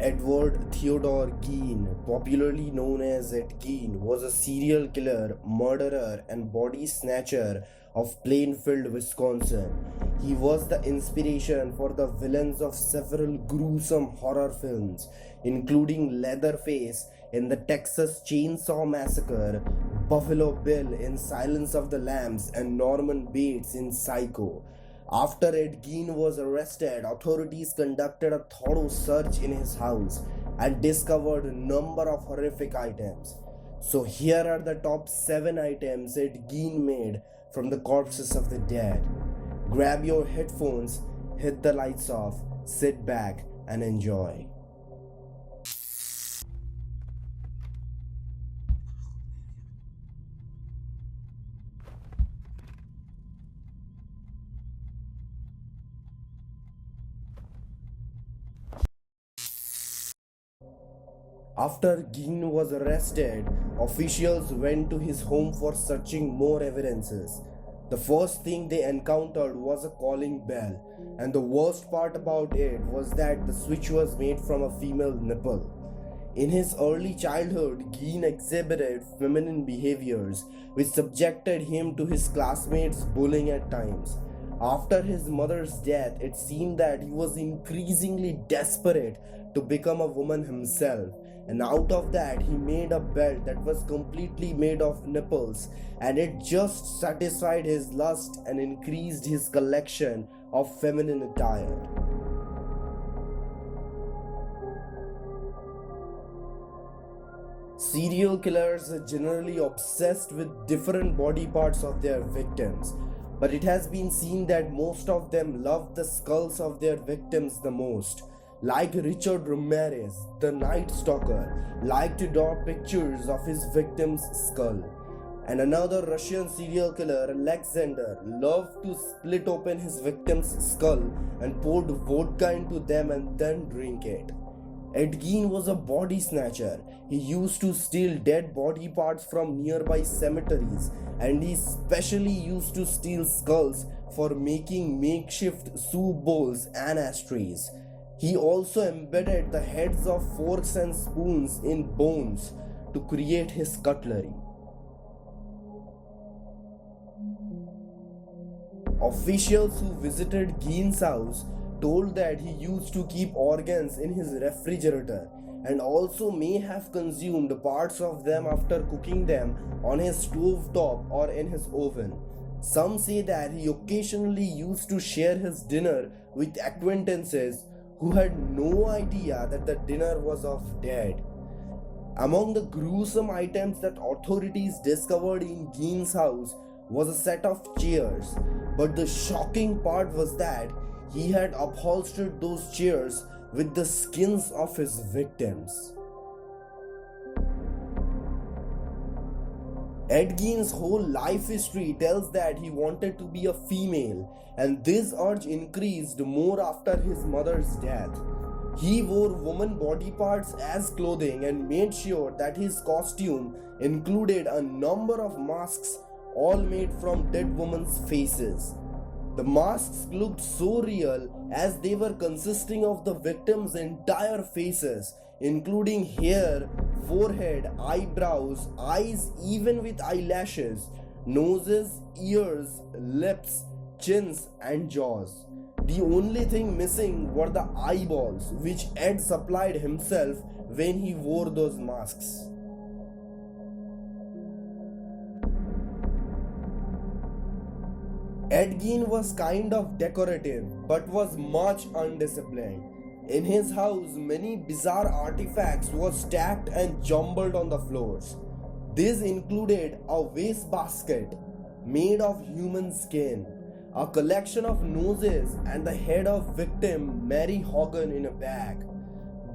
Edward Theodore Gein, popularly known as Ed Gein, was a serial killer, murderer, and body snatcher of Plainfield, Wisconsin. He was the inspiration for the villains of several gruesome horror films, including Leatherface in the Texas Chainsaw Massacre, Buffalo Bill in Silence of the Lambs, and Norman Bates in Psycho. After Ed Gein was arrested, authorities conducted a thorough search in his house and discovered a number of horrific items. So here are the top 7 items Ed Gein made from the corpses of the dead. Grab your headphones, hit the lights off, sit back and enjoy. After Gein was arrested, officials went to his home for searching more evidences. The first thing they encountered was a calling bell, and the worst part about it was that the switch was made from a female nipple. In his early childhood, Gein exhibited feminine behaviors which subjected him to his classmates' bullying at times. After his mother's death, it seemed that he was increasingly desperate to become a woman himself, and out of that, he made a belt that was completely made of nipples, and it just satisfied his lust and increased his collection of feminine attire. Serial killers are generally obsessed with different body parts of their victims, but it has been seen that most of them love the skulls of their victims the most. Like Richard Ramirez, the Night Stalker, liked to draw pictures of his victim's skull. And another Russian serial killer, Alexander, loved to split open his victim's skull and poured vodka into them and then drink it. Ed Gein was a body snatcher. He used to steal dead body parts from nearby cemeteries, and he specially used to steal skulls for making makeshift soup bowls and ashtrays. He also embedded the heads of forks and spoons in bones to create his cutlery. Officials who visited Gein's house told that he used to keep organs in his refrigerator and also may have consumed parts of them after cooking them on his stove top or in his oven. Some say that he occasionally used to share his dinner with acquaintances who had no idea that the dinner was of dead. Among the gruesome items that authorities discovered in Gein's house was a set of chairs, but the shocking part was that he had upholstered those chairs with the skins of his victims. Ed Gein's whole life history tells that he wanted to be a female, and this urge increased more after his mother's death. He wore woman body parts as clothing and made sure that his costume included a number of masks, all made from dead women's faces. The masks looked so real as they were consisting of the victims' entire faces, including hair, forehead, eyebrows, eyes even with eyelashes, noses, ears, lips, chins and jaws. The only thing missing were the eyeballs, which Ed supplied himself when he wore those masks. Ed Gein was kind of decorative but was much undisciplined. In his house, many bizarre artifacts were stacked and jumbled on the floors. These included a wastebasket made of human skin, a collection of noses, and the head of victim Mary Hogan in a bag.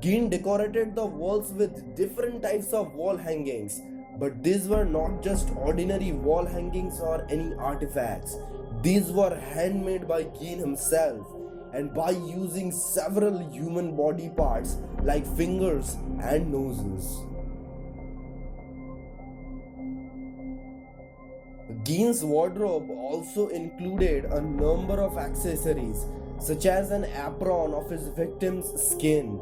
Gein decorated the walls with different types of wall hangings, but these were not just ordinary wall hangings or any artifacts. These were handmade by Gein himself and by using several human body parts like fingers and noses. Gein's wardrobe also included a number of accessories such as an apron of his victim's skin,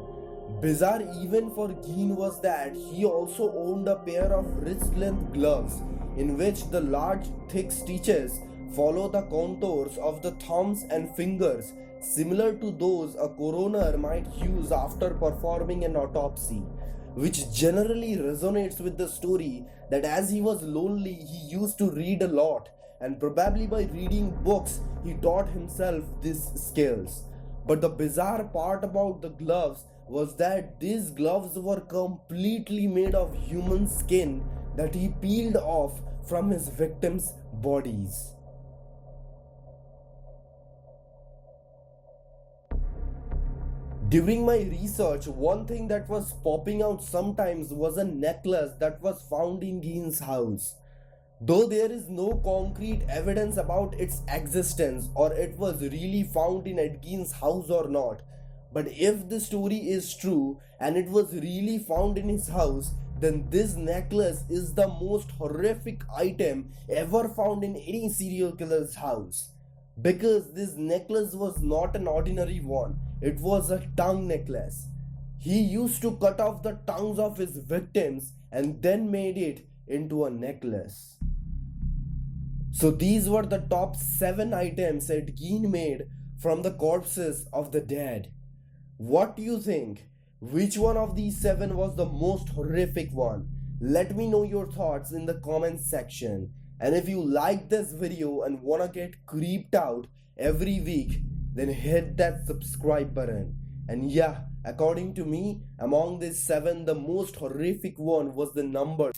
Bizarre even for Gein was that he also owned a pair of wrist-length gloves in which the large thick stitches follow the contours of the thumbs and fingers, similar to those a coroner might use after performing an autopsy, which generally resonates with the story that as he was lonely he used to read a lot, and probably by reading books he taught himself these skills. But the bizarre part about the gloves was that these gloves were completely made of human skin that he peeled off from his victims' bodies. During my research, one thing that was popping out sometimes was a necklace that was found in Gein's house. Though there is no concrete evidence about its existence or it was really found in Ed Gein's house or not, but if the story is true and it was really found in his house, then this necklace is the most horrific item ever found in any serial killer's house. Because this necklace was not an ordinary one, it was a tongue necklace. He used to cut off the tongues of his victims and then made it into a necklace. So these were the top 7 items Ed Gein made from the corpses of the dead. What do you think? Which one of these 7 was the most horrific one? Let me know your thoughts in the comments section. And if you like this video and wanna get creeped out every week, then hit that subscribe button. And yeah, according to me, among these 7, the most horrific one was the number